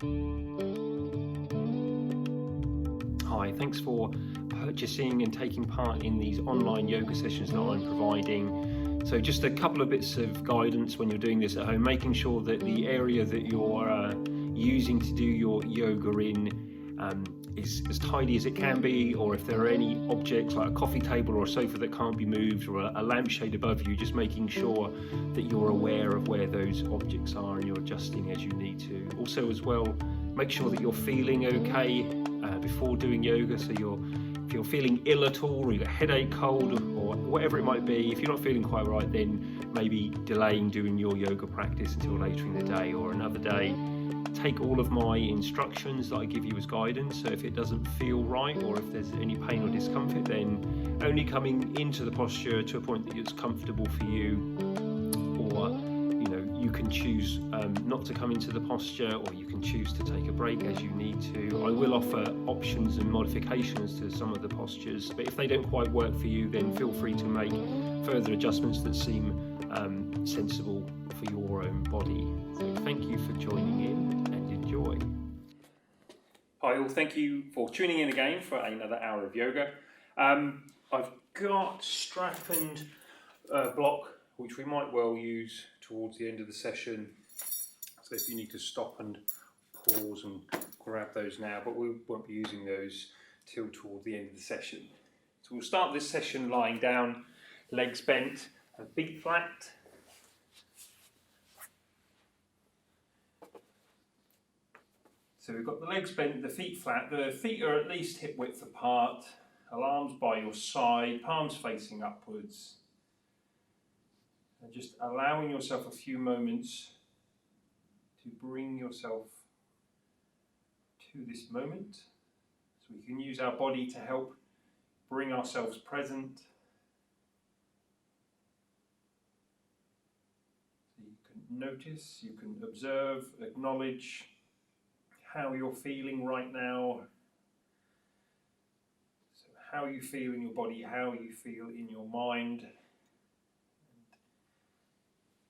Hi, thanks for purchasing and taking part in these online yoga sessions that I'm providing. So just a couple of bits of guidance when you're doing this at home, making sure that the area that you're using to do your yoga in is as tidy as it can be, or if there are any objects like a coffee table or a sofa that can't be moved, or a lampshade above you, just making sure that you're aware of where those objects are and you're adjusting as you need to. Also as well, make sure that you're feeling okay before doing yoga. So if you're feeling ill at all, or you've got a headache, cold, or whatever it might be, if you're not feeling quite right, then maybe delaying doing your yoga practice until later in the day or another day. Take all of my instructions that I give you as guidance, so if it doesn't feel right or if there's any pain or discomfort, then only coming into the posture to a point that it's comfortable for you, or you can choose not to come into the posture, or you can choose to take a break as you need to. I will offer options and modifications to some of the postures, but if they don't quite work for you, then feel free to make further adjustments that seem sensible for your own body. So thank you for joining in and enjoy. Hi all, thank you for tuning in again for another hour of yoga. I've got strap and block, which we might well use towards the end of the session. So if you need to stop and pause and grab those now, but we won't be using those till towards the end of the session. So we'll start this session lying down, legs bent and feet flat. So we've got the legs bent, the feet flat. The feet are at least hip width apart, arms by your side, palms facing upwards. And just allowing yourself a few moments to bring yourself to this moment. So we can use our body to help bring ourselves present. So you can notice, you can observe, acknowledge how you're feeling right now. So how you feel in your body, how you feel in your mind.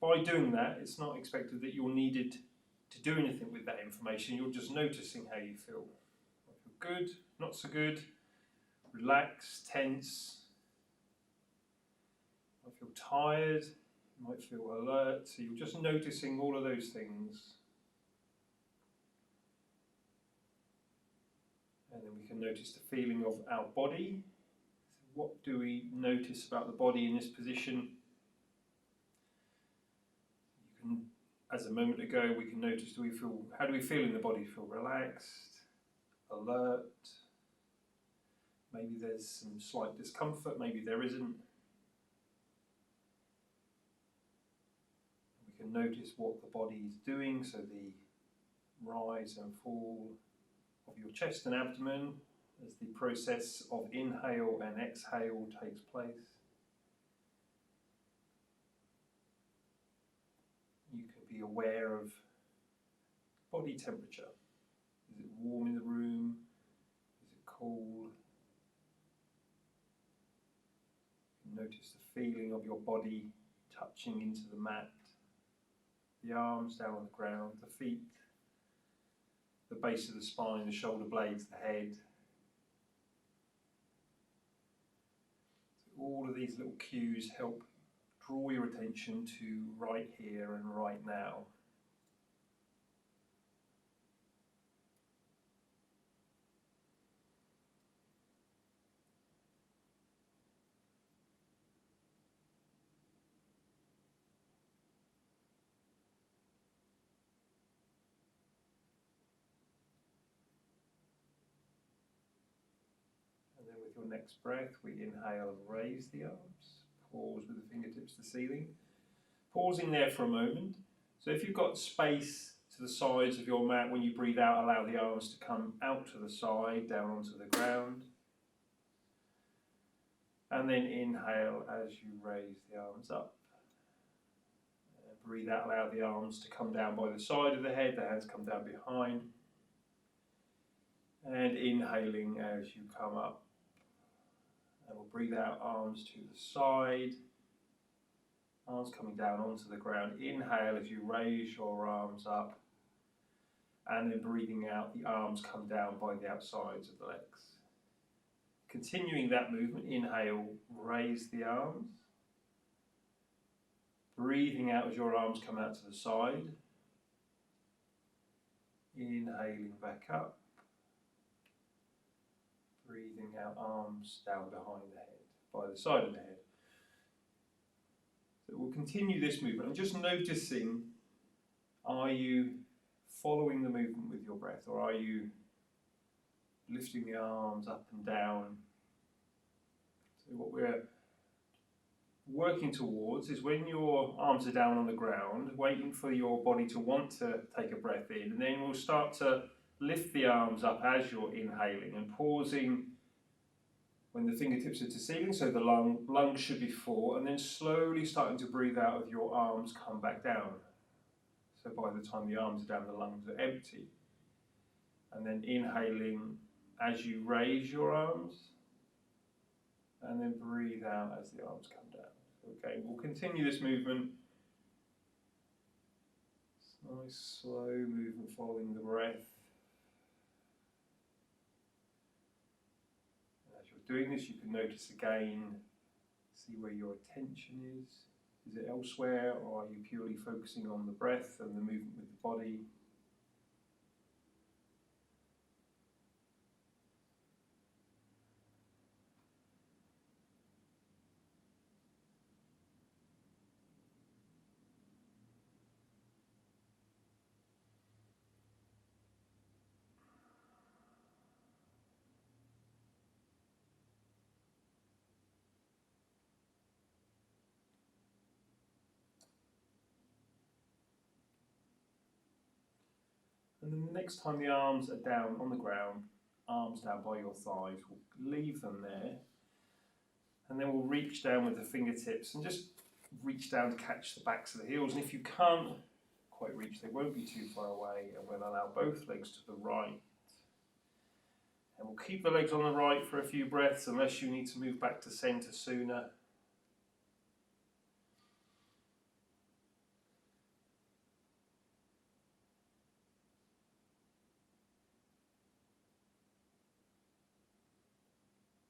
By doing that, it's not expected that you're needed to do anything with that information. You're just noticing how you feel. Feel good, not so good, relaxed, tense. You might feel tired, you might feel alert. So you're just noticing all of those things. And then we can notice the feeling of our body. So what do we notice about the body in this position? As a moment ago, we can notice, how do we feel in the body? Feel relaxed, alert? Maybe there's some slight discomfort, maybe there isn't. We can notice what the body is doing, so the rise and fall of your chest and abdomen as the process of inhale and exhale takes place. You can be aware of body temperature. Is it warm in the room? Is it cold? Notice the feeling of your body touching into the mat, the arms down on the ground, the feet, the base of the spine, the shoulder blades, the head. So all of these little cues help draw your attention to right here and right now. And then with your next breath, we inhale and raise the arms. Pause with the fingertips to the ceiling. Pausing there for a moment. So if you've got space to the sides of your mat, when you breathe out, allow the arms to come out to the side, down onto the ground. And then inhale as you raise the arms up. And breathe out, allow the arms to come down by the side of the head, the hands come down behind. And inhaling as you come up. And we'll breathe out, arms to the side, arms coming down onto the ground. Inhale as you raise your arms up. and then breathing out, the arms come down by the outsides of the legs. Continuing that movement, inhale, raise the arms. Breathing out as your arms come out to the side. Inhaling back up. Breathing out, arms down behind the head, by the side of the head. So we'll continue this movement. I'm just noticing, are you following the movement with your breath, or are you lifting the arms up and down? So what we're working towards is when your arms are down on the ground, waiting for your body to want to take a breath in, and then we'll start to lift the arms up as you're inhaling and pausing when the fingertips are to ceiling, so the lunge should be full, and then slowly starting to breathe out as your arms come back down. So by the time the arms are down, the lungs are empty. And then inhaling as you raise your arms, and then breathe out as the arms come down. Okay, we'll continue this movement. Nice slow movement following the breath. As you're doing this, you can notice again, see where your attention is. Is it elsewhere, or are you purely focusing on the breath and the movement with the body? And then the next time the arms are down on the ground, arms down by your thighs, we'll leave them there. And then we'll reach down with the fingertips and just reach down to catch the backs of the heels. And if you can't quite reach, they won't be too far away. And we'll allow both legs to the right. And we'll keep the legs on the right for a few breaths unless you need to move back to centre sooner.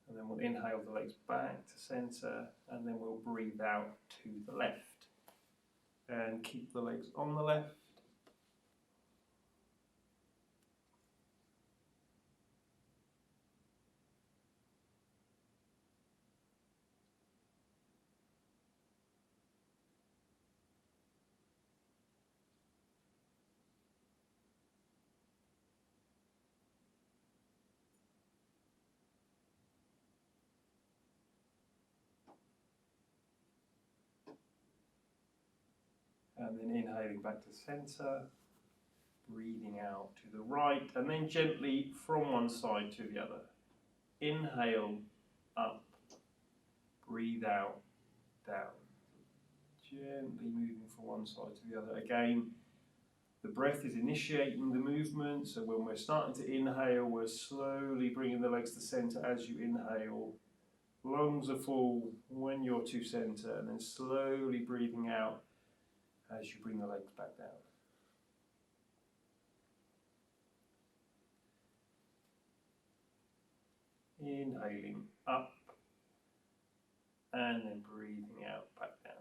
And then we'll inhale the legs back to centre, and then we'll breathe out to the left. And keep the legs on the left. And then inhaling back to centre, breathing out to the right, and then gently from one side to the other. Inhale, up, breathe out, down. Gently moving from one side to the other. Again, the breath is initiating the movement, so when we're starting to inhale, we're slowly bringing the legs to centre as you inhale. Lungs are full when you're to centre, and then slowly breathing out as you bring the legs back down. Inhaling up, and then breathing out back down.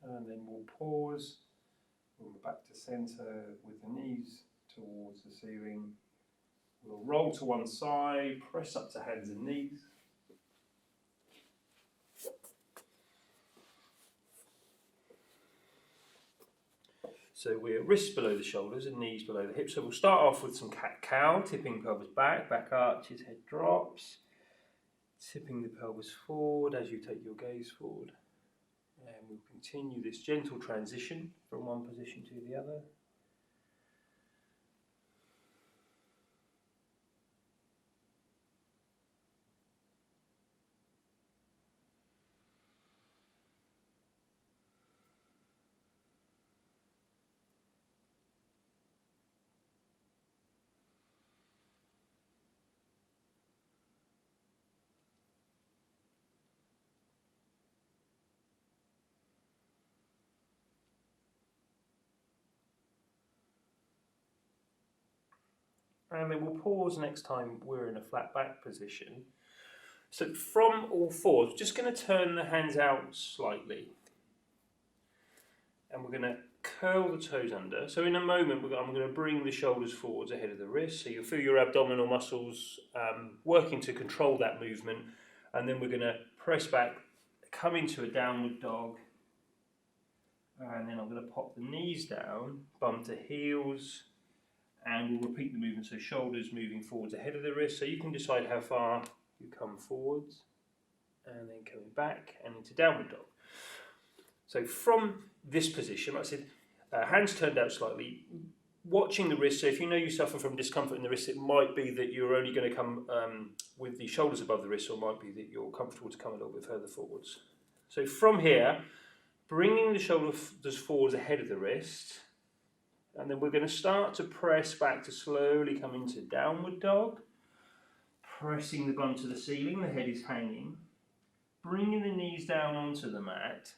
And then we'll pause, when we're back to centre with the knees towards the ceiling. We'll roll to one side, press up to hands and knees. So we're wrists below the shoulders and knees below the hips. So we'll start off with some cat-cow, tipping pelvis back, back arches, head drops. Tipping the pelvis forward as you take your gaze forward. And we'll continue this gentle transition from one position to the other. And then we'll pause next time we're in a flat back position. So from all fours, we're just going to turn the hands out slightly. And we're going to curl the toes under. So in a moment, I'm going to bring the shoulders forwards ahead of the wrist. So you'll feel your abdominal muscles working to control that movement. And then we're going to press back, come into a downward dog. And then I'm going to pop the knees down, bum to heels. And we'll repeat the movement. So shoulders moving forwards ahead of the wrist. So you can decide how far you come forwards. And then coming back and into downward dog. So from this position, like I said, hands turned out slightly, watching the wrist. So if you know you suffer from discomfort in the wrist, it might be that you're only going to come with the shoulders above the wrist, or it might be that you're comfortable to come a little bit further forwards. So from here, bringing the shoulders forwards ahead of the wrist, and then we're going to start to press back to slowly come into downward dog, pressing the bum to the ceiling, the head is hanging, bringing the knees down onto the mat,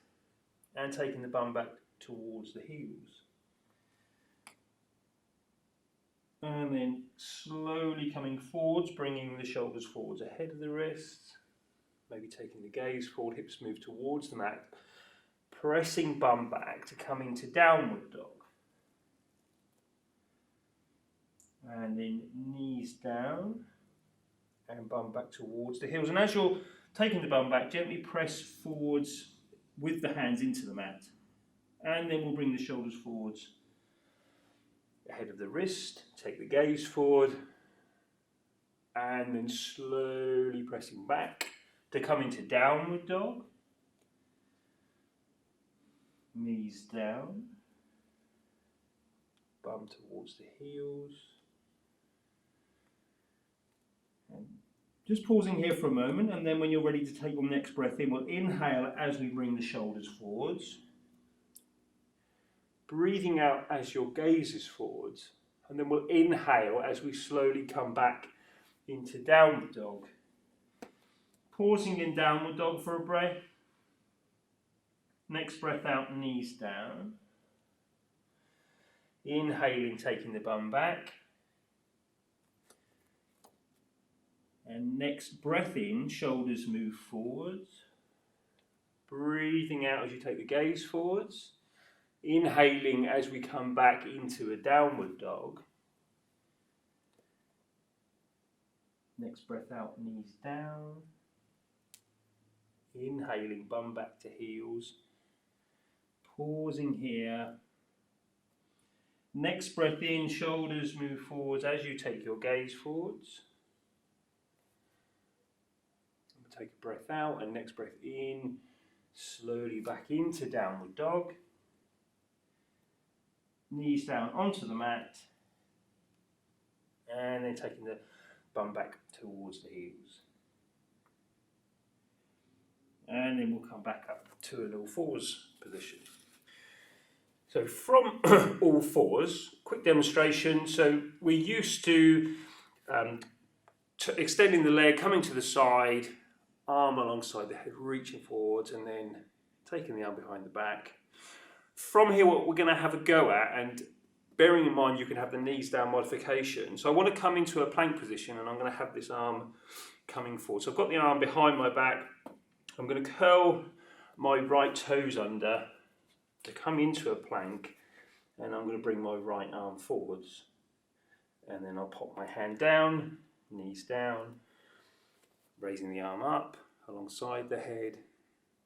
and taking the bum back towards the heels. And then slowly coming forwards, bringing the shoulders forwards ahead of the wrists, maybe taking the gaze forward, hips move towards the mat, pressing bum back to come into downward dog. And then knees down and bum back towards the heels. And as you're taking the bum back, gently press forwards with the hands into the mat, and then we'll bring the shoulders forwards ahead of the wrist, take the gaze forward, and then slowly pressing back to come into downward dog, knees down, bum towards the heels, and just pausing here for a moment, and then when you're ready to take your next breath in, we'll inhale as we bring the shoulders forwards. Breathing out as your gaze is forwards, and then we'll inhale as we slowly come back into downward dog. Pausing in downward dog for a breath. Next breath out, knees down. Inhaling, taking the bum back. And next breath in, shoulders move forwards. Breathing out as you take the gaze forwards. Inhaling as we come back into a downward dog. Next breath out, knees down. Inhaling, bum back to heels. Pausing here. Next breath in, shoulders move forwards as you take your gaze forwards. Take a breath out, and next breath in, slowly back into downward dog. Knees down onto the mat, and then taking the bum back towards the heels. And then we'll come back up to an all fours position. So from all fours, quick demonstration. So we're used to extending the leg, coming to the side, arm alongside the head, reaching forwards, and then taking the arm behind the back. From here, what we're going to have a go at, and bearing in mind you can have the knees down modification. So I want to come into a plank position, and I'm going to have this arm coming forward. So I've got the arm behind my back. I'm going to curl my right toes under to come into a plank, and I'm going to bring my right arm forwards. And then I'll pop my hand down, knees down, raising the arm up alongside the head,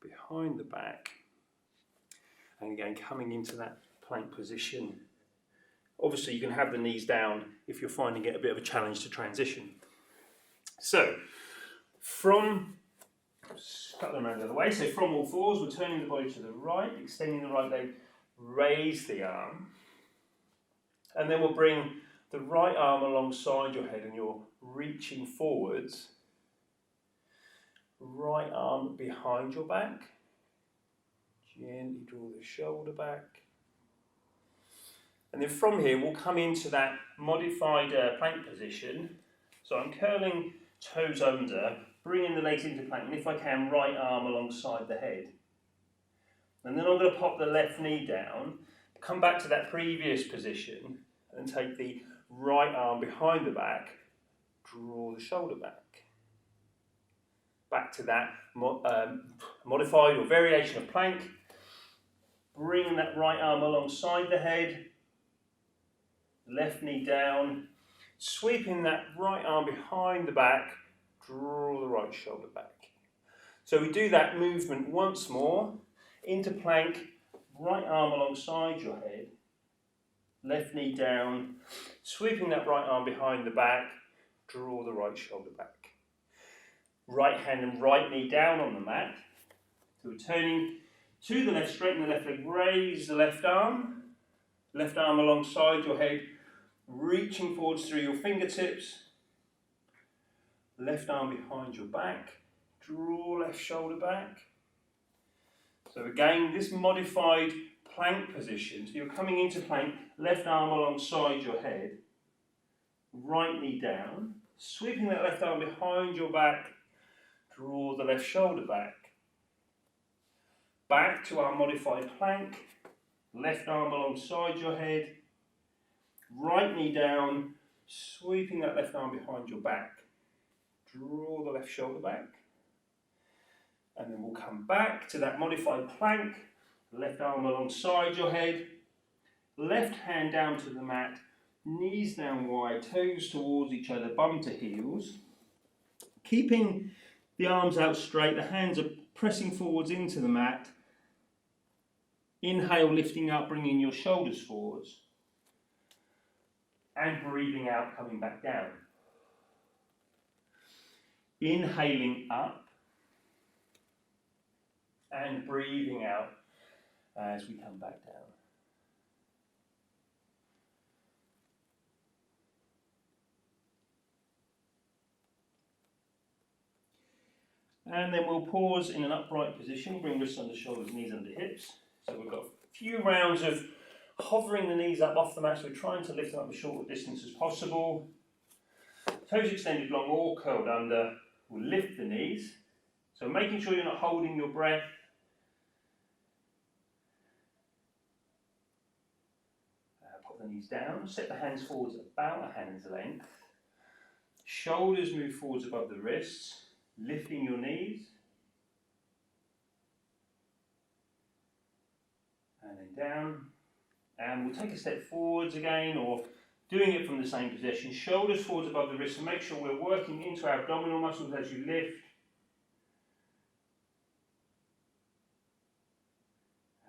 behind the back, and again coming into that plank position. Obviously you can have the knees down if you're finding it a bit of a challenge to transition. So from, cut them out of the way, so from all fours we're turning the body to the right, extending the right leg, raise the arm, and then we'll bring the right arm alongside your head and you're reaching forwards. Right arm behind your back. Gently draw the shoulder back. And then from here we'll come into that modified plank position. So I'm curling toes under, bringing the legs into plank, and if I can, right arm alongside the head. And then I'm going to pop the left knee down, come back to that previous position, and take the right arm behind the back, draw the shoulder back. Back to that modified or variation of plank. Bring that right arm alongside the head, left knee down, sweeping that right arm behind the back, draw the right shoulder back. So we do that movement once more, into plank, right arm alongside your head, left knee down, sweeping that right arm behind the back, draw the right shoulder back. Right hand and right knee down on the mat. So we're turning to the left, straighten the left leg, raise the left arm alongside your head, reaching forwards through your fingertips, left arm behind your back, draw left shoulder back. So again, this modified plank position, so you're coming into plank, left arm alongside your head, right knee down, sweeping that left arm behind your back, draw the left shoulder back. Back to our modified plank, left arm alongside your head, right knee down, sweeping that left arm behind your back, draw the left shoulder back. And then we'll come back to that modified plank, left arm alongside your head, left hand down to the mat, knees down wide, toes towards each other, bum to heels. Keeping the arms out straight, the hands are pressing forwards into the mat. Inhale, lifting up, bringing your shoulders forwards. And breathing out, coming back down. Inhaling up. And breathing out as we come back down. And then we'll pause in an upright position, bring wrists under shoulders, knees under hips. So we've got a few rounds of hovering the knees up off the mat, so we're trying to lift them up as short a distance as possible. Toes extended long or curled under. We'll lift the knees. So making sure you're not holding your breath. Pop the knees down, set the hands forwards about a hand's length. Shoulders move forwards above the wrists, lifting your knees. And then down. And we'll take a step forwards again, or doing it from the same position. Shoulders forwards above the wrists, and make sure we're working into our abdominal muscles as you lift.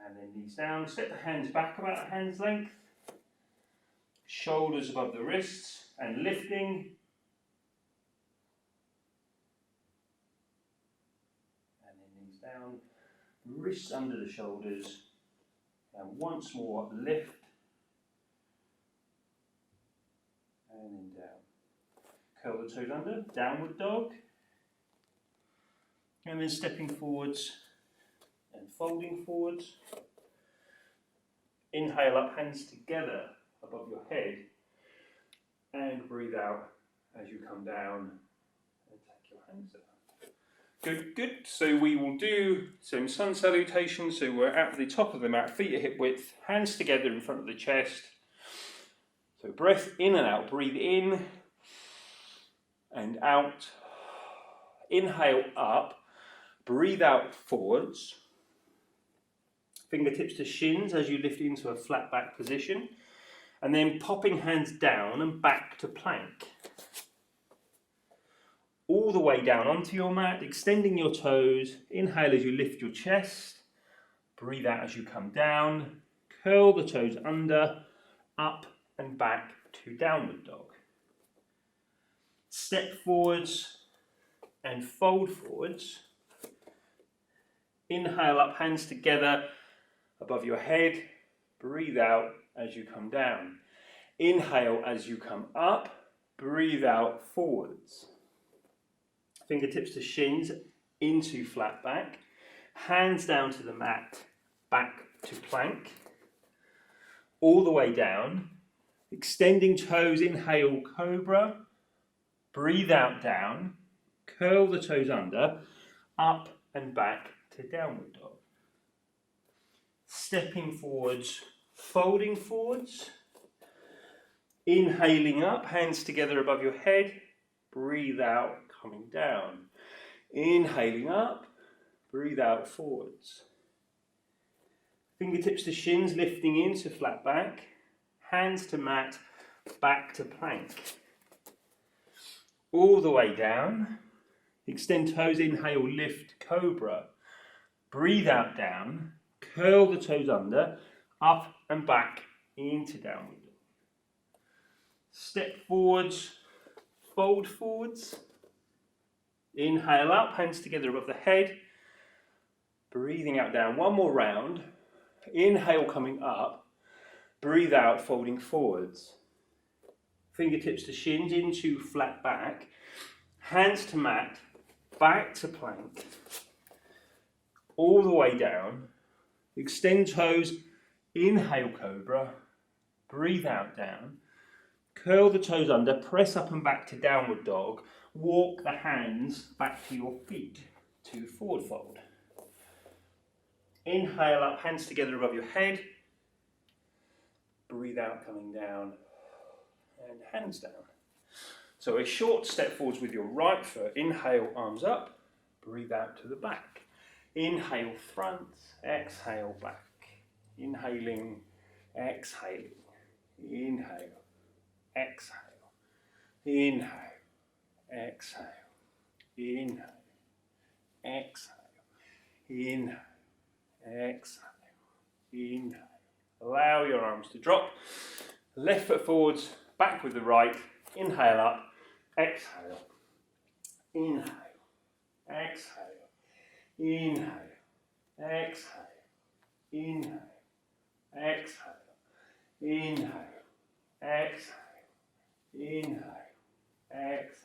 And then knees down. Step the hands back about a hand's length. Shoulders above the wrists and lifting. And then knees down. Wrists under the shoulders. And once more, lift. And then down. Curl the toes under. Downward dog. And then stepping forwards and folding forwards. Inhale up, hands together above your head, and breathe out as you come down and take your hands down. Good, good. So we will do some sun salutations. So we're at the top of the mat, feet at hip width, hands together in front of the chest. So breath in and out, breathe in and out. Inhale up, breathe out forwards. Fingertips to shins as you lift into a flat back position. And then popping hands down and back to plank. All the way down onto your mat, extending your toes. Inhale as you lift your chest. Breathe out as you come down. Curl the toes under, up and back to downward dog. Step forwards and fold forwards. Inhale up, hands together above your head. Breathe out as you come down. Inhale as you come up. Breathe out forwards. Fingertips to shins into flat back. Hands down to the mat, back to plank. All the way down. Extending toes, inhale cobra. Breathe out down. Curl the toes under. Up and back to downward dog. Stepping forwards, folding forwards. Inhaling up, hands together above your head. Breathe out, coming down. Inhaling up, breathe out forwards. Fingertips to shins, lifting into flat back. Hands to mat, back to plank. All the way down. Extend toes, inhale, lift, cobra. Breathe out, down. Curl the toes under, up and back into downward. Step forwards, fold forwards. Inhale up, hands together above the head. Breathing out, down. One more round. Inhale, coming up. Breathe out, folding forwards. Fingertips to shins, into flat back. Hands to mat, back to plank. All the way down. Extend toes, inhale, cobra. Breathe out, down. Curl the toes under, press up and back to downward dog. Walk the hands back to your feet to forward fold. Inhale up, hands together above your head. Breathe out, coming down, and hands down. So a short step forwards with your right foot. Inhale, arms up. Breathe out to the back. Inhale, front. Exhale, back. Inhaling, exhaling. Inhale, exhale. Inhale, exhale. Inhale, exhale. Inhale, exhale. Inhale. Allow your arms to drop. Left foot forwards, back with the right. Inhale up, exhale. Inhale, exhale. Inhale, exhale. Inhale, exhale. Inhale, exhale. Inhale, exhale.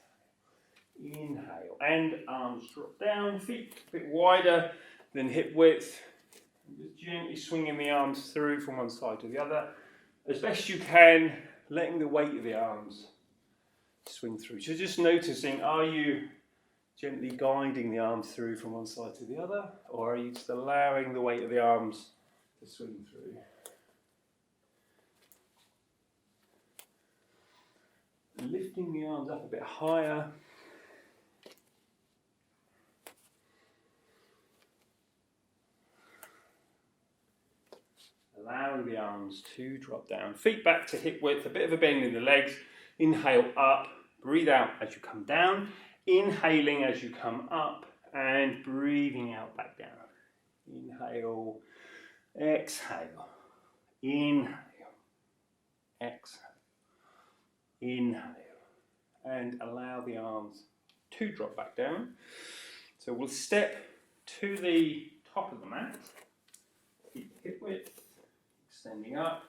Inhale, and arms drop down, feet a bit wider than hip width. And just gently swinging the arms through from one side to the other. As best you can, letting the weight of the arms swing through. So just noticing, are you gently guiding the arms through from one side to the other, or are you just allowing the weight of the arms to swing through? Lifting the arms up a bit higher. Allowing the arms to drop down. Feet back to hip width, a bit of a bend in the legs. Inhale up, breathe out as you come down. Inhaling as you come up and breathing out back down. Inhale, exhale. Inhale, exhale. Inhale. And allow the arms to drop back down. So we'll step to the top of the mat. Keep hip width. Extending up.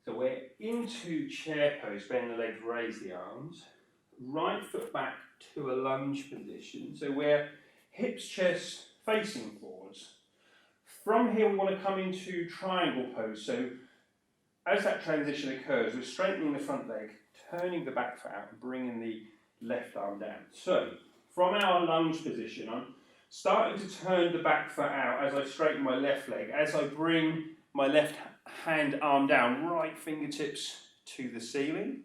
So we're into chair pose, bend the legs, raise the arms. Right foot back to a lunge position. So we're hips, chest facing forwards. From here we want to come into triangle pose. So as that transition occurs, we're straightening the front leg, turning the back foot out and bringing the left arm down. So from our lunge position, I'm starting to turn the back foot out as I straighten my left leg. As I bring my left hand arm down, right fingertips to the ceiling.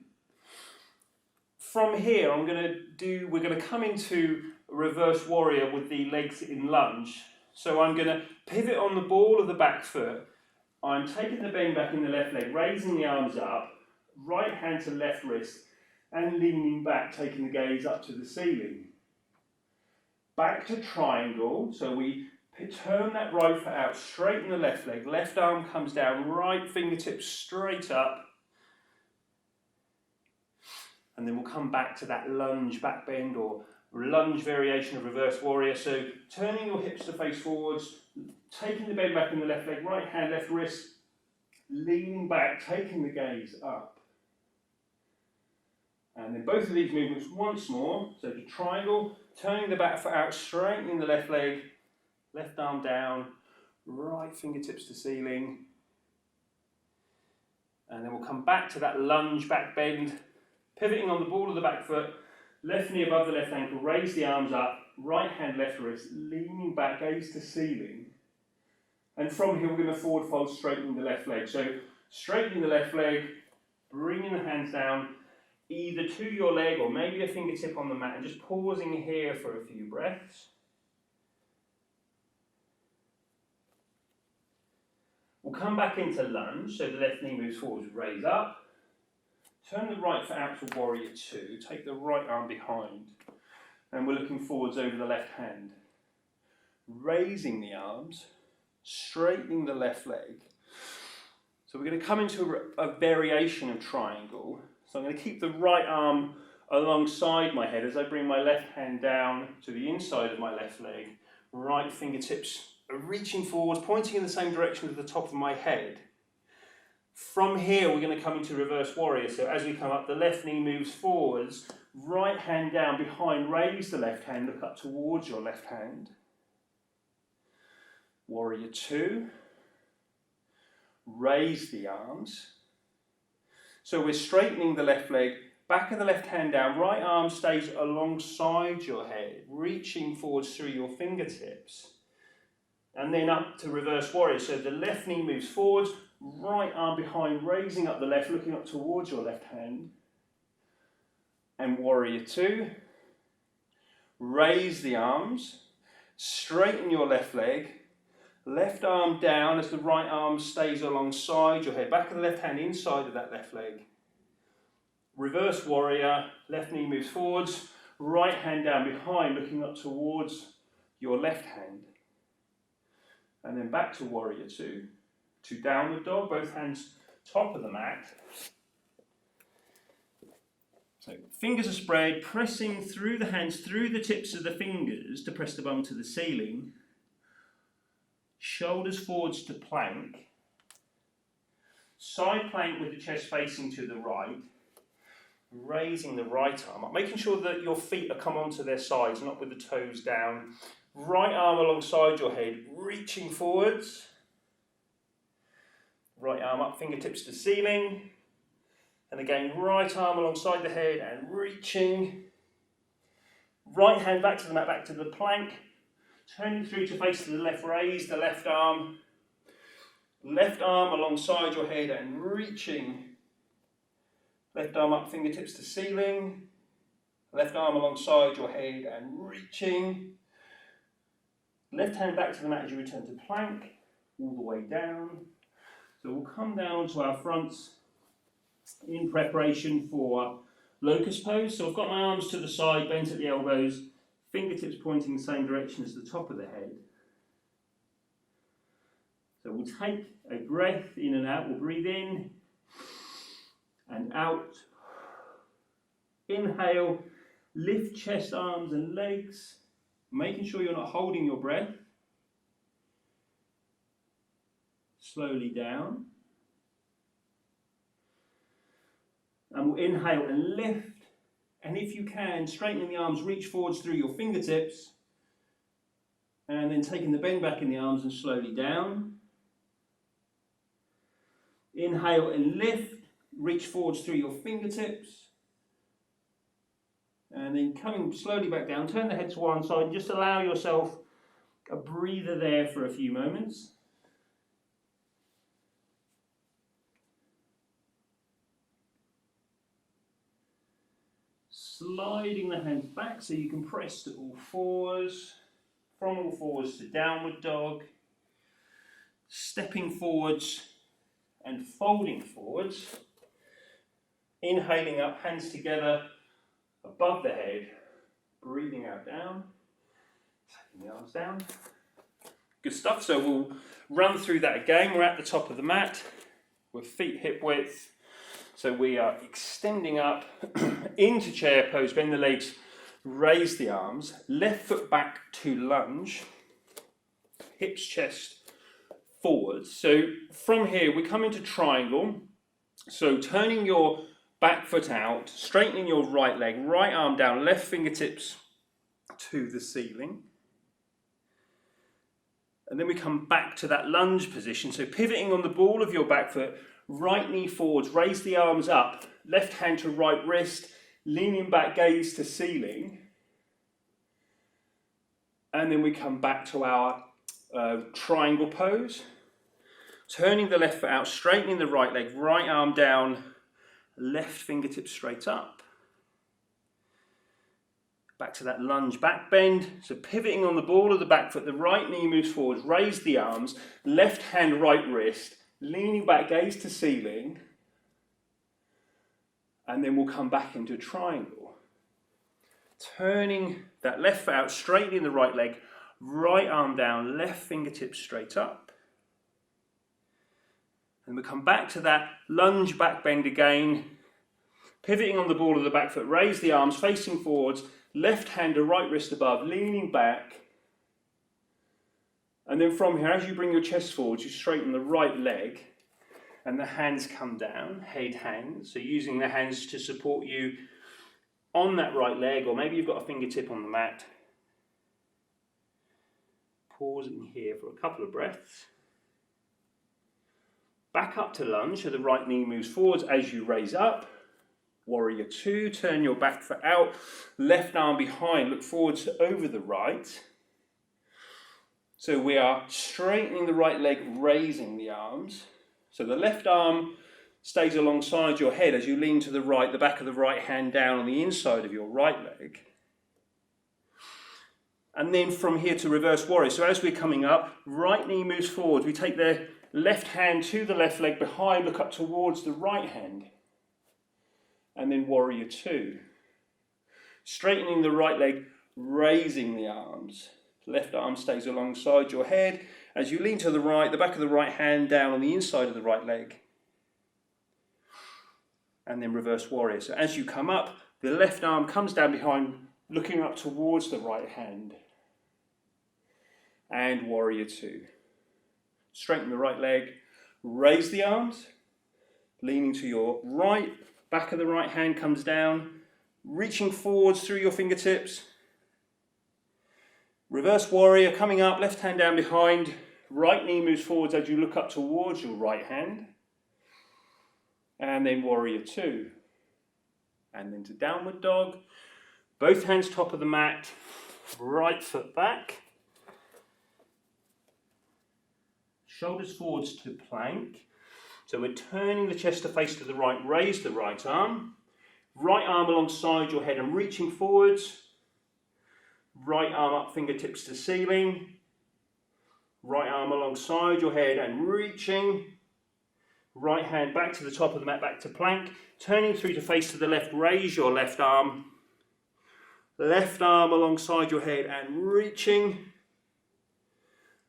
From here, we're going to come into reverse warrior with the legs in lunge. So I'm going to pivot on the ball of the back foot. I'm taking the bend back in the left leg, raising the arms up, right hand to left wrist, and leaning back, taking the gaze up to the ceiling. Back to triangle, so we turn that right foot out, straighten the left leg, left arm comes down, right fingertips straight up. And then we'll come back to that lunge back bend or lunge variation of reverse warrior. So turning your hips to face forwards, taking the bend back in the left leg, right hand, left wrist, leaning back, taking the gaze up. And then both of these movements once more. So to triangle, turning the back foot out, straightening the left leg, left arm down, right fingertips to ceiling. And then we'll come back to that lunge back bend, pivoting on the ball of the back foot, left knee above the left ankle, raise the arms up, right hand, left wrist, leaning back, gaze to ceiling. And from here we're going to forward fold, straightening the left leg. So straightening the left leg, bringing the hands down either to your leg or maybe a fingertip on the mat, and just pausing here for a few breaths. We'll come back into lunge, so the left knee moves forwards, raise up. Turn the right foot out to warrior two, take the right arm behind, and we're looking forwards over the left hand. Raising the arms, straightening the left leg. So we're going to come into a variation of triangle. So I'm going to keep the right arm alongside my head as I bring my left hand down to the inside of my left leg. Right fingertips are reaching forwards, pointing in the same direction as the top of my head. From here, we're going to come into reverse warrior. So as we come up, the left knee moves forwards, right hand down behind, raise the left hand, look up towards your left hand. Warrior two. Raise the arms. So we're straightening the left leg, back of the left hand down, right arm stays alongside your head, reaching forwards through your fingertips. And then up to reverse warrior. So the left knee moves forwards, right arm behind, raising up the left, looking up towards your left hand. And warrior two. Raise the arms, straighten your left leg, left arm down as the right arm stays alongside your head, back of the left hand inside of that left leg. Reverse warrior, left knee moves forwards, right hand down behind, looking up towards your left hand. And then back to warrior two, to downward dog, both hands top of the mat. So fingers are spread, pressing through the hands, through the tips of the fingers to press the bum to the ceiling. Shoulders forwards to plank. Side plank with the chest facing to the right. Raising the right arm up, making sure that your feet are come onto their sides, not with the toes down. Right arm alongside your head, reaching forwards. Right arm up, fingertips to ceiling. And again, right arm alongside the head and reaching. Right hand back to the mat, back to the plank. Turning through to face to the left, raise the left arm. Left arm alongside your head and reaching. Left arm up, fingertips to ceiling. Left arm alongside your head and reaching. Left hand back to the mat as you return to plank, all the way down. So we'll come down onto our fronts in preparation for Locust Pose. So I've got my arms to the side, bent at the elbows, fingertips pointing the same direction as the top of the head. So we'll take a breath in and out. We'll breathe in and out. Inhale, lift chest, arms and legs, making sure you're not holding your breath. Slowly down. And we'll inhale and lift. And if you can, straightening the arms, reach forwards through your fingertips. And then taking the bend back in the arms and slowly down. Inhale and lift. Reach forwards through your fingertips. And then coming slowly back down, turn the head to one side. Just allow yourself a breather there for a few moments. Sliding the hands back so you can press to all fours. From all fours to downward dog. Stepping forwards and folding forwards. Inhaling up, hands together above the head. Breathing out down. Taking the arms down. Good stuff. So we'll run through that again. We're at the top of the mat. We're feet hip width. So we are extending up into chair pose, bend the legs, raise the arms, left foot back to lunge, hips, chest forwards. So from here we come into triangle. So turning your back foot out, straightening your right leg, right arm down, left fingertips to the ceiling. And then we come back to that lunge position. So pivoting on the ball of your back foot, right knee forwards, raise the arms up, left hand to right wrist, leaning back, gaze to ceiling. And then we come back to our triangle pose. Turning the left foot out, straightening the right leg, right arm down, left fingertips straight up. Back to that lunge back bend. So pivoting on the ball of the back foot, the right knee moves forward, raise the arms, left hand, right wrist, leaning back, gaze to ceiling. And then we'll come back into a triangle. Turning that left foot out, straightening the right leg, right arm down, left fingertips straight up. And we come back to that lunge back bend again. Pivoting on the ball of the back foot, raise the arms, facing forwards, left hand to right wrist above, leaning back. And then from here, as you bring your chest forward, you straighten the right leg and the hands come down, head hands. So using the hands to support you on that right leg, or maybe you've got a fingertip on the mat. Pausing here for a couple of breaths. Back up to lunge, so the right knee moves forwards as you raise up. Warrior two, turn your back foot out, left arm behind, look forwards over the right. So we are straightening the right leg, raising the arms. So the left arm stays alongside your head as you lean to the right, the back of the right hand down on the inside of your right leg. And then from here to reverse warrior. So as we're coming up, right knee moves forward. We take the left hand to the left leg behind, look up towards the right hand. And then warrior two. Straightening the right leg, raising the arms. Left arm stays alongside your head. As you lean to the right, the back of the right hand down on the inside of the right leg. And then reverse warrior. So as you come up, the left arm comes down behind, looking up towards the right hand. And warrior two. Straighten the right leg, raise the arms, leaning to your right, back of the right hand comes down, reaching forwards through your fingertips. Reverse warrior, coming up, left hand down behind, right knee moves forwards as you look up towards your right hand. And then warrior two. And then to downward dog. Both hands top of the mat, right foot back. Shoulders forwards to plank. So we're turning the chest to face to the right, raise the right arm alongside your head and reaching forwards. Right arm up, fingertips to ceiling. Right arm alongside your head and reaching. Right hand back to the top of the mat, back to plank. Turning through to face to the left, raise your left arm. Left arm alongside your head and reaching.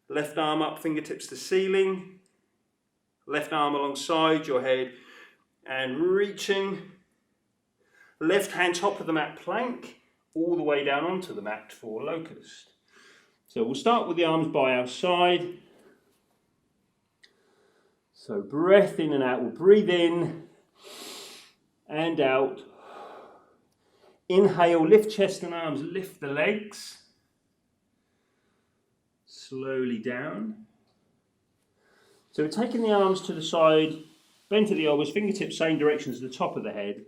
Left arm up, fingertips to ceiling. Left arm alongside your head and reaching. Left hand top of the mat, plank, all the way down onto the mat for locust. So we'll start with the arms by our side. So breath in and out. We'll breathe in and out. Inhale, lift chest and arms, lift the legs. Slowly down. So we're taking the arms to the side, bend to the elbows, fingertips same direction as the top of the head.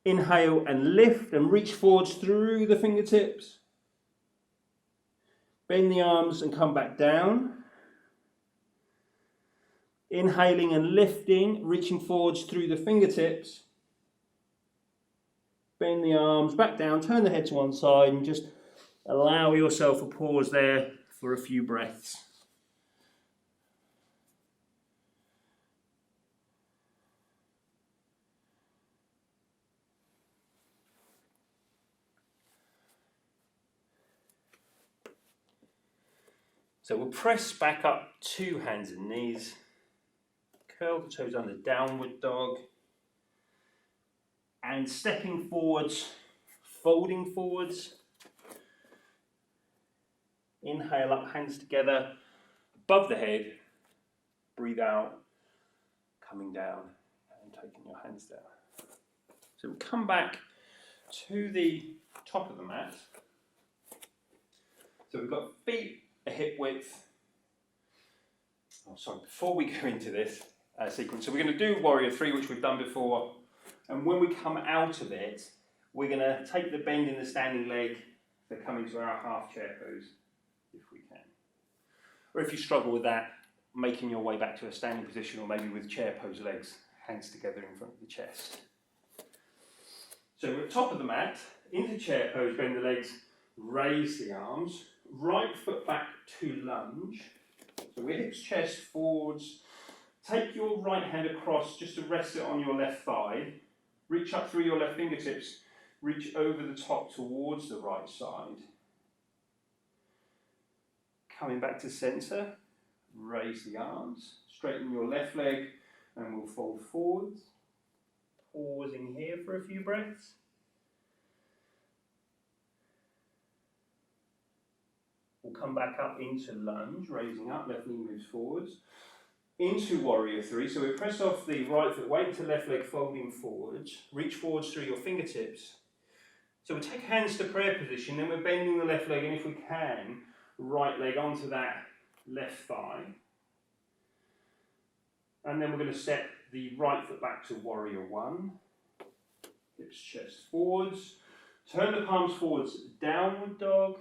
Inhale and lift and reach forwards through the fingertips. Bend the arms and come back down. Inhaling and lifting, reaching forwards through the fingertips. Bend the arms back down, turn the head to one side and just allow yourself a pause there for a few breaths. So we'll press back up, two hands and knees. Curl the toes under, downward dog. And stepping forwards, folding forwards. Inhale up, hands together, above the head. Breathe out, coming down and taking your hands down. So we'll come back to the top of the mat. So we've got feet a hip width. Oh, sorry, before we go into this sequence, so we're going to do warrior three, which we've done before. And when we come out of it, we're going to take the bend in the standing leg to come into our half chair pose, if we can. Or if you struggle with that, making your way back to a standing position, or maybe with chair pose legs hands together in front of the chest. So we're at the top of the mat, into chair pose, bend the legs, raise the arms, right foot back to lunge. So we're hips, chest, forwards. Take your right hand across just to rest it on your left thigh. Reach up through your left fingertips, reach over the top towards the right side. Coming back to centre, raise the arms, straighten your left leg and we'll fold forwards. Pausing here for a few breaths. We'll come back up into lunge, raising up, left knee moves forwards. Into warrior three, so we press off the right foot, weight into left leg, folding forwards. Reach forwards through your fingertips. So we'll take hands to prayer position, then we're bending the left leg, and if we can, right leg onto that left thigh. And then we're going to step the right foot back to warrior one. Hips, chest forwards. Turn the palms forwards, downward dog.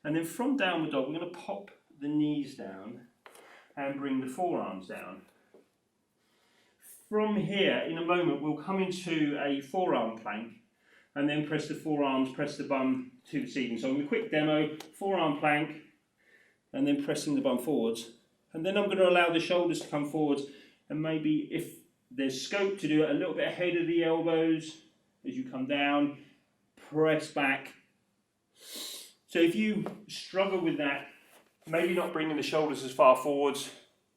And then from downward dog, we're going to pop the knees down and bring the forearms down. From here, in a moment, we'll come into a forearm plank and then press the forearms, press the bum to the ceiling. So in a quick demo, forearm plank and then pressing the bum forwards. And then I'm going to allow the shoulders to come forwards, and maybe if there's scope to do it a little bit ahead of the elbows as you come down, press back. So if you struggle with that, maybe not bringing the shoulders as far forwards,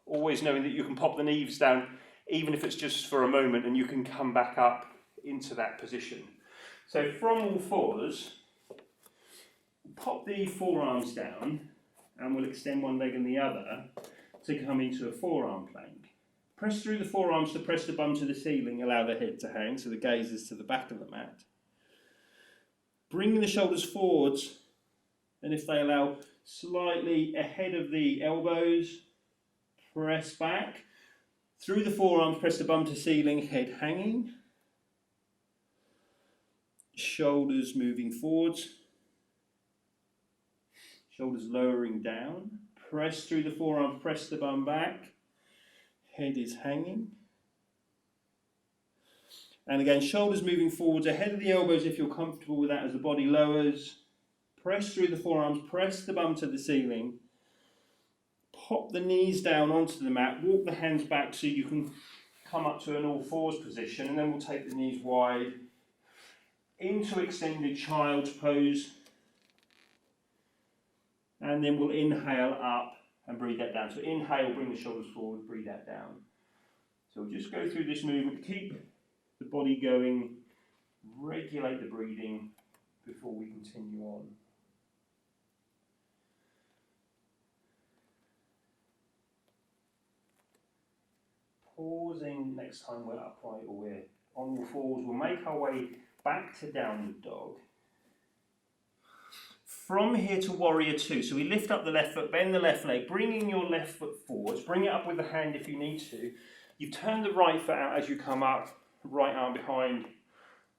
always knowing that you can pop the knees down, even if it's just for a moment, and you can come back up into that position. So from all fours, pop the forearms down, and we'll extend one leg and the other to come into a forearm plank. Press through the forearms to press the bum to the ceiling, allow the head to hang, so the gaze is to the back of the mat. Bring the shoulders forwards, and if they allow, slightly ahead of the elbows, press back. Through the forearms, press the bum to ceiling, head hanging. Shoulders moving forwards. Shoulders lowering down. Press through the forearms, press the bum back. Head is hanging. And again, shoulders moving forwards, ahead of the elbows if you're comfortable with that as the body lowers. Press through the forearms, press the bum to the ceiling. Pop the knees down onto the mat, walk the hands back so you can come up to an all fours position, and then we'll take the knees wide into extended child's pose, and then we'll inhale up and breathe that down. So inhale, bring the shoulders forward, breathe that down. So we'll just go through this movement, keep the body going, regulate the breathing before we continue on. Pausing next time we're upright or we're on all fours, we'll make our way back to downward dog. From here to warrior two, so we lift up the left foot, bend the left leg, bringing your left foot forwards, bring it up with the hand if you need to. You've turned the right foot out as you come up, right arm behind,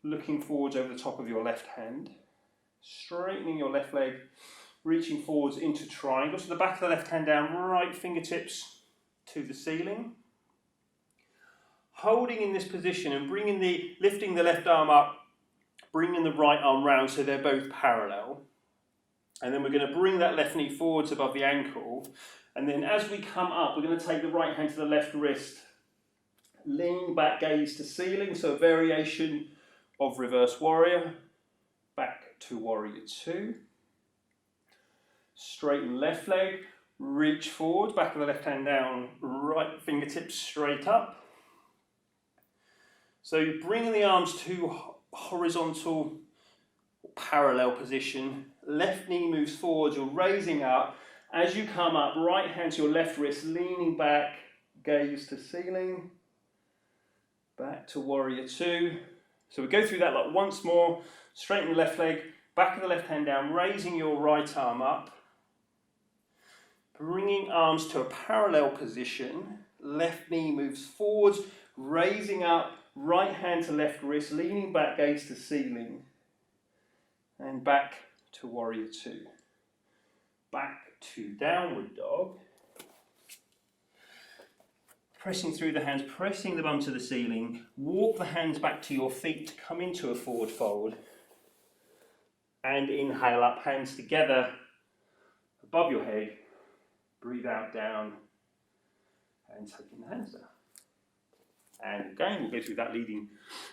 looking forwards over the top of your left hand. Straightening your left leg, reaching forwards into triangle, so the back of the left hand down, right fingertips to the ceiling. Holding in this position and lifting the left arm up, bringing the right arm round so they're both parallel. And then we're going to bring that left knee forwards above the ankle. And then as we come up, we're going to take the right hand to the left wrist. Lean back, gaze to ceiling. So a variation of reverse warrior. Back to warrior two. Straighten left leg. Reach forward, back of the left hand down, right fingertips straight up. So you bring the arms to horizontal parallel position. Left knee moves forward, you're raising up. As you come up, right hand to your left wrist, leaning back, gaze to ceiling. Back to warrior two. So we go through that like once more. Straighten the left leg, back of the left hand down, raising your right arm up. Bringing arms to a parallel position. Left knee moves forwards, raising up. Right hand to left wrist, leaning back, gaze to ceiling. And back to warrior two. Back to downward dog. Pressing through the hands, pressing the bum to the ceiling. Walk the hands back to your feet to come into a forward fold. And inhale up, hands together above your head. Breathe out, down, and taking the hands down. And again, we'll go through that leading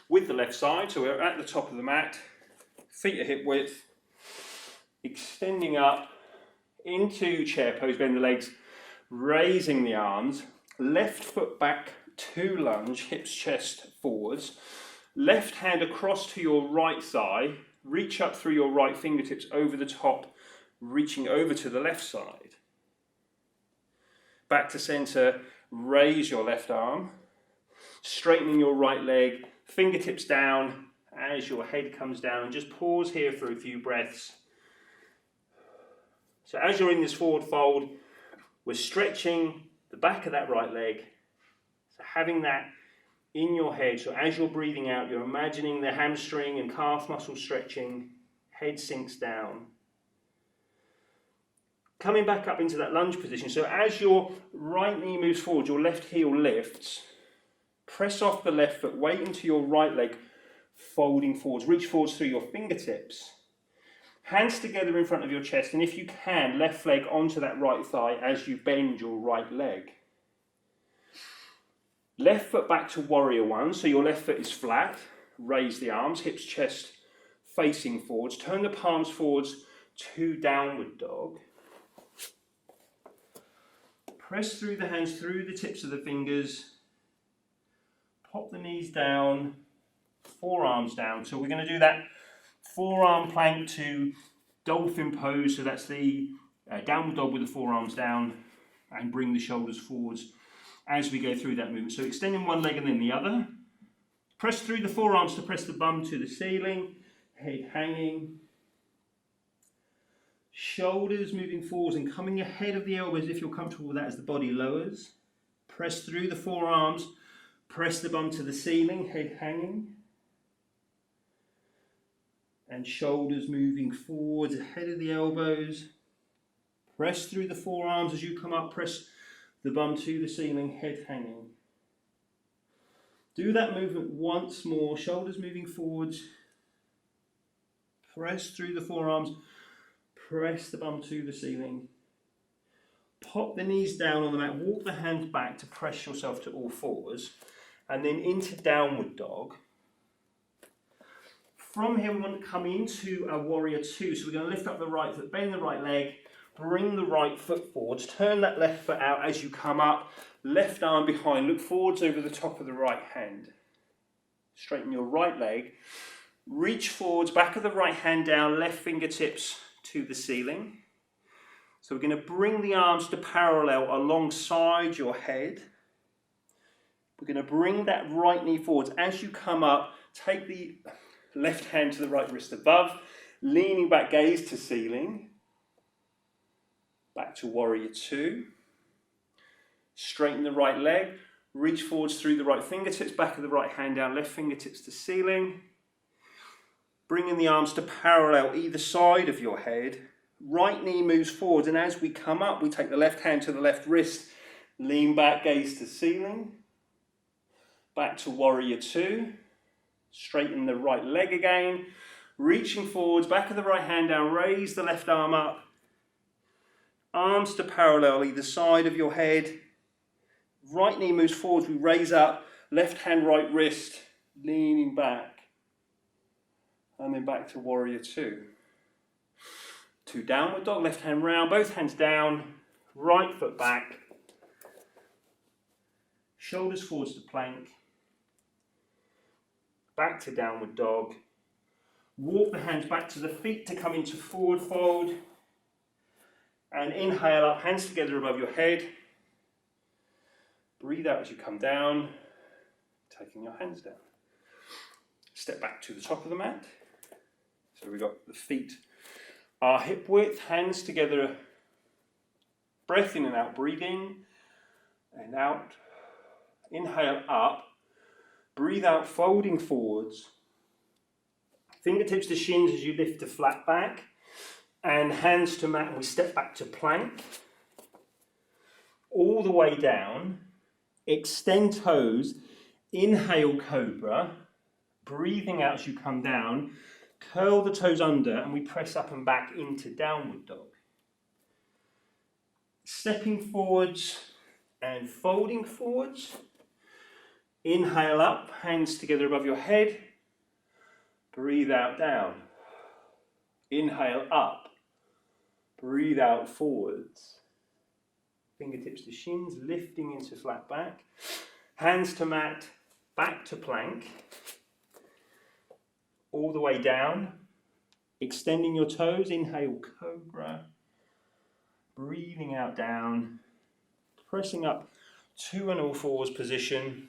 with the left side. So we're at the top of the mat, feet are hip width, extending up into chair pose, bend the legs, raising the arms, left foot back to lunge, hips, chest forwards, left hand across to your right thigh, reach up through your right fingertips over the top, reaching over to the left side. Back to center, raise your left arm, straightening your right leg, fingertips down as your head comes down, and just pause here for a few breaths. So as you're in this forward fold, we're stretching the back of that right leg. So having that in your head, so as you're breathing out, you're imagining the hamstring and calf muscle stretching, head sinks down. Coming back up into that lunge position, so as your right knee moves forward, your left heel lifts, press off the left foot, weight into your right leg, folding forwards, reach forwards through your fingertips. Hands together in front of your chest, and if you can, left leg onto that right thigh as you bend your right leg. Left foot back to warrior one, so your left foot is flat. Raise the arms, hips, chest facing forwards. Turn the palms forwards to downward dog. Press through the hands, through the tips of the fingers. Pop the knees down, forearms down. So we're going to do that forearm plank to dolphin pose. So that's the downward dog with the forearms down, and bring the shoulders forwards as we go through that movement. So extending one leg and then the other. Press through the forearms to press the bum to the ceiling, head hanging. Shoulders moving forwards and coming ahead of the elbows if you're comfortable with that as the body lowers. Press through the forearms, press the bum to the ceiling, head hanging. And shoulders moving forwards ahead of the elbows. Press through the forearms as you come up, press the bum to the ceiling, head hanging. Do that movement once more, shoulders moving forwards. Press through the forearms, press the bum to the ceiling. Pop the knees down on the mat, walk the hands back to press yourself to all fours, and then into downward dog. From here we want to come into a warrior two, so we're going to lift up the right foot, bend the right leg, bring the right foot forwards, turn that left foot out as you come up, left arm behind, look forwards over the top of the right hand. Straighten your right leg, reach forwards, back of the right hand down, left fingertips to the ceiling. So we're going to bring the arms to parallel alongside your head. We're going to bring that right knee forwards. As you come up, take the left hand to the right wrist above, leaning back, gaze to ceiling. Back to warrior two. Straighten the right leg, reach forwards through the right fingertips, back of the right hand down, left fingertips to ceiling. Bringing the arms to parallel either side of your head. Right knee moves forward, and as we come up, we take the left hand to the left wrist, lean back, gaze to ceiling. Back to warrior two. Straighten the right leg again, reaching forwards, back of the right hand down, raise the left arm up. Arms to parallel either side of your head. Right knee moves forwards, we raise up, left hand, right wrist, leaning back. And then back to warrior two. To downward dog, left hand round, both hands down, right foot back. Shoulders forwards to plank. Back to downward dog. Walk the hands back to the feet to come into forward fold. And inhale up, hands together above your head. Breathe out as you come down, taking your hands down. Step back to the top of the mat. So we've got the feet are hip width, hands together. Breath in and out, breathe in and out. Inhale up, breathe out, folding forwards. Fingertips to shins as you lift to flat back. And hands to mat, and we step back to plank. All the way down, extend toes, inhale cobra, breathing out as you come down, curl the toes under, and we press up and back into downward dog. Stepping forwards and folding forwards. Inhale up, hands together above your head. Breathe out, down. Inhale up. Breathe out, forwards. Fingertips to shins, lifting into flat back. Hands to mat, back to plank. All the way down. Extending your toes, inhale cobra. Breathing out, down. Pressing up to an all fours position.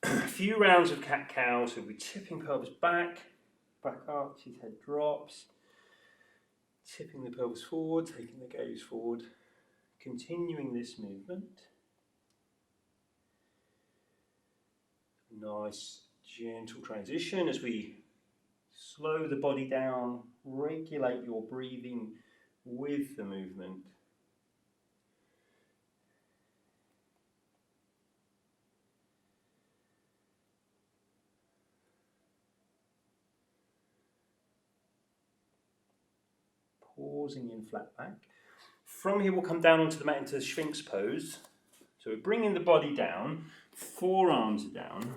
A few rounds of cat-cow, so we're tipping pelvis back arches, head drops. Tipping the pelvis forward, taking the gaze forward. Continuing this movement. Nice, gentle transition as we slow the body down, regulate your breathing with the movement. Pausing in flat back. From here we'll come down onto the mat into the Sphinx pose. So we're bringing the body down, forearms are down,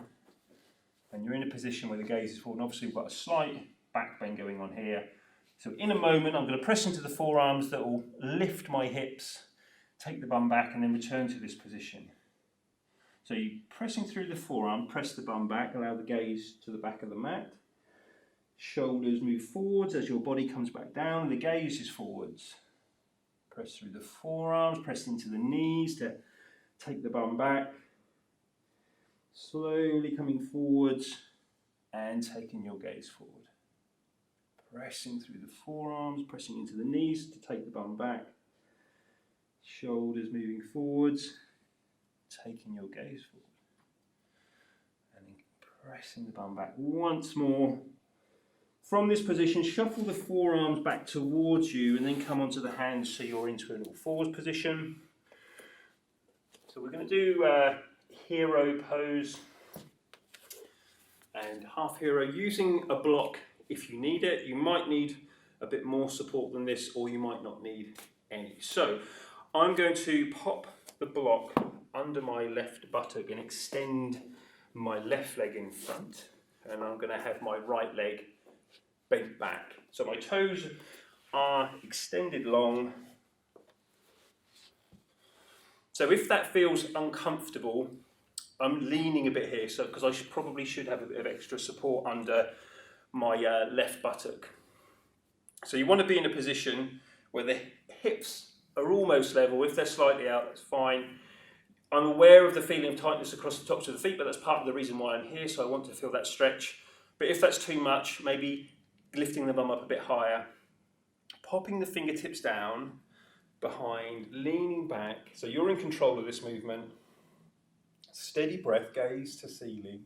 and you're in a position where the gaze is forward. And obviously we've got a slight back bend going on here. So in a moment I'm going to press into the forearms that will lift my hips, take the bum back, and then return to this position. So you're pressing through the forearm, press the bum back, allow the gaze to the back of the mat. Shoulders move forwards as your body comes back down, the gaze is forwards. Press through the forearms, press into the knees to take the bum back. Slowly coming forwards and taking your gaze forward. Pressing through the forearms, pressing into the knees to take the bum back. Shoulders moving forwards, taking your gaze forward. And then pressing the bum back once more. From this position, shuffle the forearms back towards you and then come onto the hands so you're into an all fours position. So we're going to do hero pose and half hero using a block if you need it. You might need a bit more support than this, or you might not need any. So I'm going to pop the block under my left buttock and extend my left leg in front, and I'm going to have my right leg bent back. So my toes are extended long. So if that feels uncomfortable, I'm leaning a bit here, so because I probably should have a bit of extra support under my left buttock. So you want to be in a position where the hips are almost level. If they're slightly out, that's fine. I'm aware of the feeling of tightness across the tops of the feet, but that's part of the reason why I'm here, so I want to feel that stretch. But if that's too much, maybe lifting the bum up a bit higher, popping the fingertips down behind, leaning back, so you're in control of this movement. Steady breath, gaze to ceiling.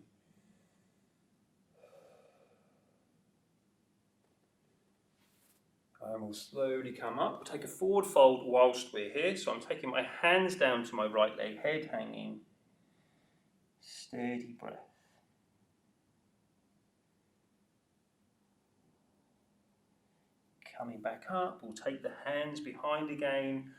And we'll slowly come up. We'll take a forward fold whilst we're here. So I'm taking my hands down to my right leg, head hanging. Steady breath. Coming back up, we'll take the hands behind again,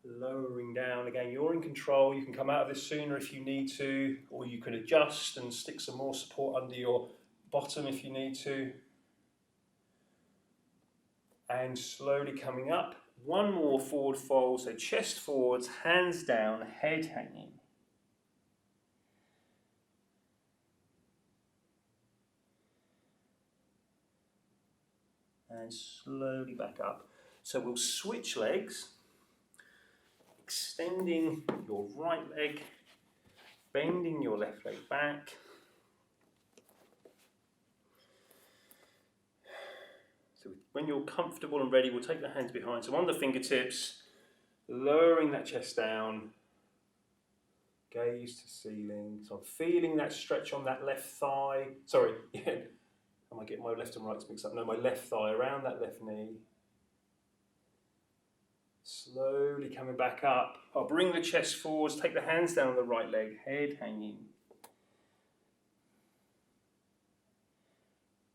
lowering down again. You're in control. You can come out of this sooner if you need to, or you can adjust and stick some more support under your bottom if you need to. And slowly coming up. One more forward fold, so chest forwards, hands down, head hanging. And slowly back up. So we'll switch legs, extending your right leg, bending your left leg back. So when you're comfortable and ready, we'll take the hands behind. So on the fingertips, lowering that chest down, gaze to ceiling. So I'm feeling that stretch on that left thigh. Sorry, yeah. I might get my left and right mixed up. No, my left thigh around that left knee. Slowly coming back up. I'll bring the chest forwards, take the hands down on the right leg, head hanging.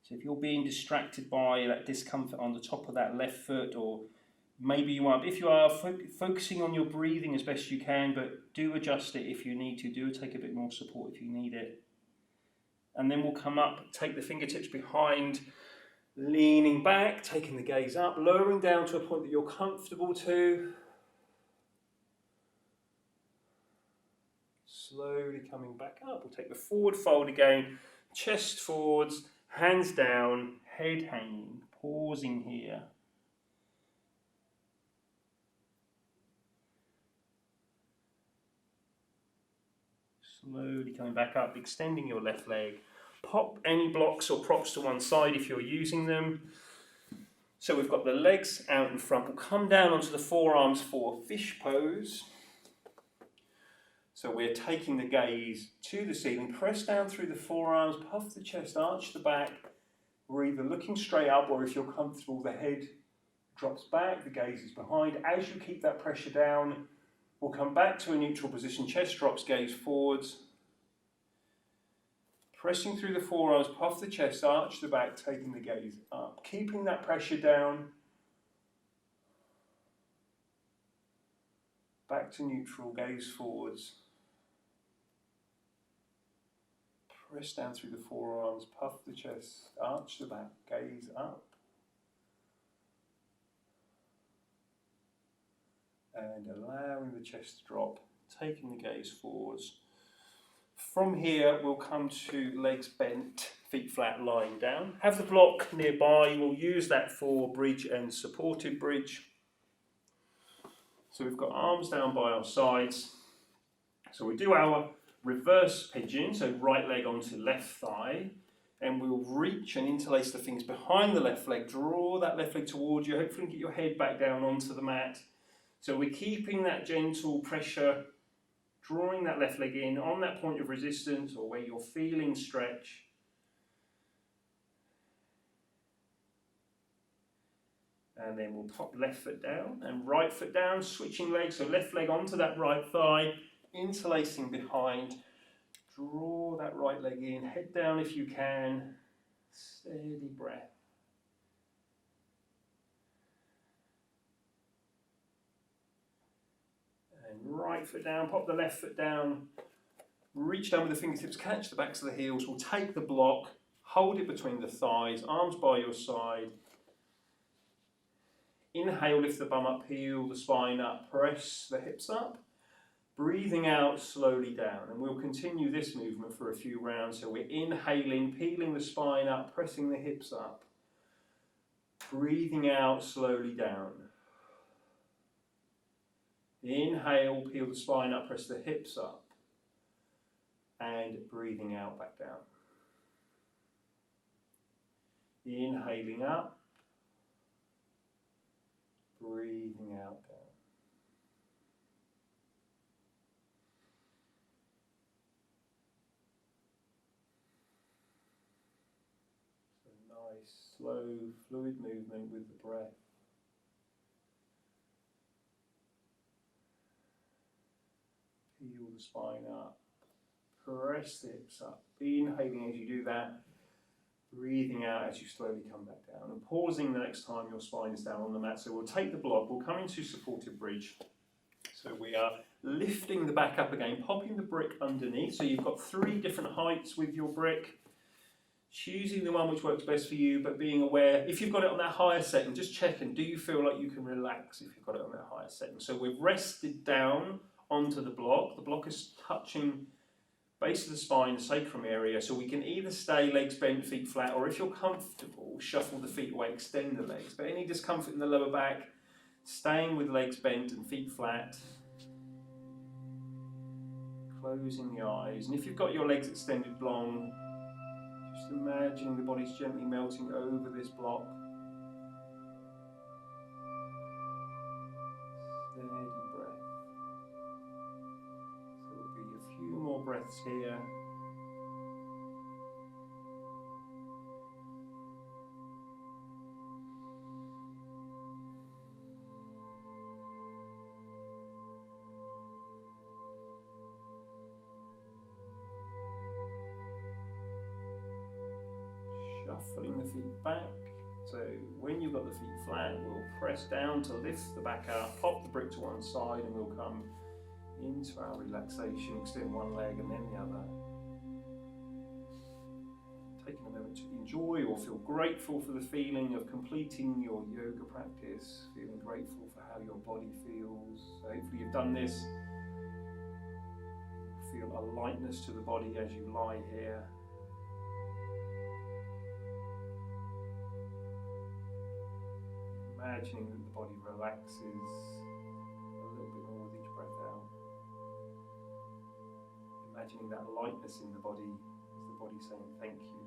So if you're being distracted by that discomfort on the top of that left foot, or maybe you are, if you are focusing on your breathing as best you can, but do adjust it if you need to, do take a bit more support if you need it. And then we'll come up, take the fingertips behind, leaning back, taking the gaze up, lowering down to a point that you're comfortable to. Slowly coming back up. We'll take the forward fold again, chest forwards, hands down, head hanging, pausing here. Slowly coming back up, extending your left leg. Pop any blocks or props to one side if you're using them. So we've got the legs out in front. We'll come down onto the forearms for fish pose. So we're taking the gaze to the ceiling, press down through the forearms, puff the chest, arch the back. We're either looking straight up, or if you're comfortable, the head drops back, the gaze is behind. As you keep that pressure down, we'll come back to a neutral position, chest drops, gaze forwards. Pressing through the forearms, puff the chest, arch the back, taking the gaze up. Keeping that pressure down. Back to neutral, gaze forwards. Press down through the forearms, puff the chest, arch the back, gaze up. And allowing the chest to drop, taking the gaze forwards. From here, we'll come to legs bent, feet flat, lying down. Have the block nearby. We'll use that for bridge and supported bridge. So we've got arms down by our sides. So we do our reverse pigeon, so right leg onto left thigh. And we'll reach and interlace the fingers behind the left leg. Draw that left leg towards you. Hopefully get your head back down onto the mat. So we're keeping that gentle pressure, drawing that left leg in on that point of resistance or where you're feeling stretch. And then we'll pop left foot down and right foot down, switching legs, so left leg onto that right thigh, interlacing behind. Draw that right leg in, head down if you can, steady breath. And right foot down, pop the left foot down, reach down with the fingertips, catch the backs of the heels. We'll take the block, hold it between the thighs, arms by your side. Inhale, lift the bum up, peel the spine up, press the hips up. Breathing out slowly down, and we'll continue this movement for a few rounds. So we're inhaling, peeling the spine up, pressing the hips up. Breathing out slowly down. Inhale, peel the spine up, press the hips up. And breathing out, back down. Inhaling up. Breathing out, down. Nice, slow, fluid movement with the breath. Peel the spine up. Press the hips up. Inhaling as you do that. Breathing out as you slowly come back down. And pausing the next time your spine is down on the mat. So we'll take the block. We'll come into supported bridge. So we are lifting the back up again. Popping the brick underneath. So you've got 3 different heights with your brick. Choosing the one which works best for you, but being aware, if you've got it on that higher setting, just check and do you feel like you can relax if you've got it on that higher setting. So we've rested down onto the block is touching base of the spine, the sacrum area, so we can either stay legs bent, feet flat, or if you're comfortable, shuffle the feet away, extend the legs. But any discomfort in the lower back, staying with legs bent and feet flat. Closing the eyes, and if you've got your legs extended long, just imagining the body's gently melting over this block. Steady breath. So we'll be a few more breaths here. shuffling the feet back. So when you've got the feet flat, we'll press down to lift the back up, pop the brick to one side, and we'll come into our relaxation, extend one leg and then the other. Taking a moment to enjoy or feel grateful for the feeling of completing your yoga practice, feeling grateful for how your body feels. So hopefully you've done this. Feel a lightness to the body as you lie here. Imagining that the body relaxes a little bit more with each breath out. Imagining that lightness in the body as the body saying thank you.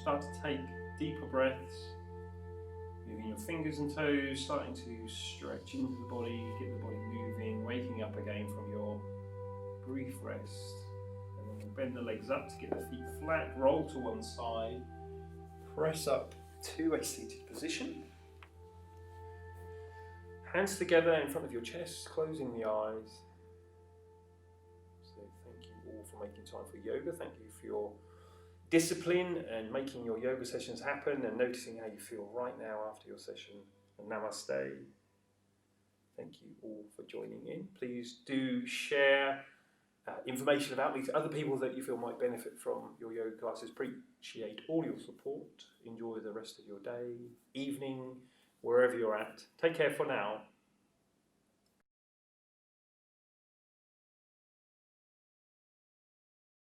Start to take deeper breaths, moving your fingers and toes, starting to stretch into the body, get the body moving, waking up again from your brief rest. And then we'll bend the legs up to get the feet flat, roll to one side, press up to a seated position. Hands together in front of your chest, closing the eyes. So thank you all for making time for yoga. Thank you for your discipline and making your yoga sessions happen and noticing how you feel right now after your session. And namaste. Thank you all for joining in. Please do share information about me to other people that you feel might benefit from your yoga classes. Appreciate all your support. Enjoy the rest of your day, evening, wherever you're at. Take care for now.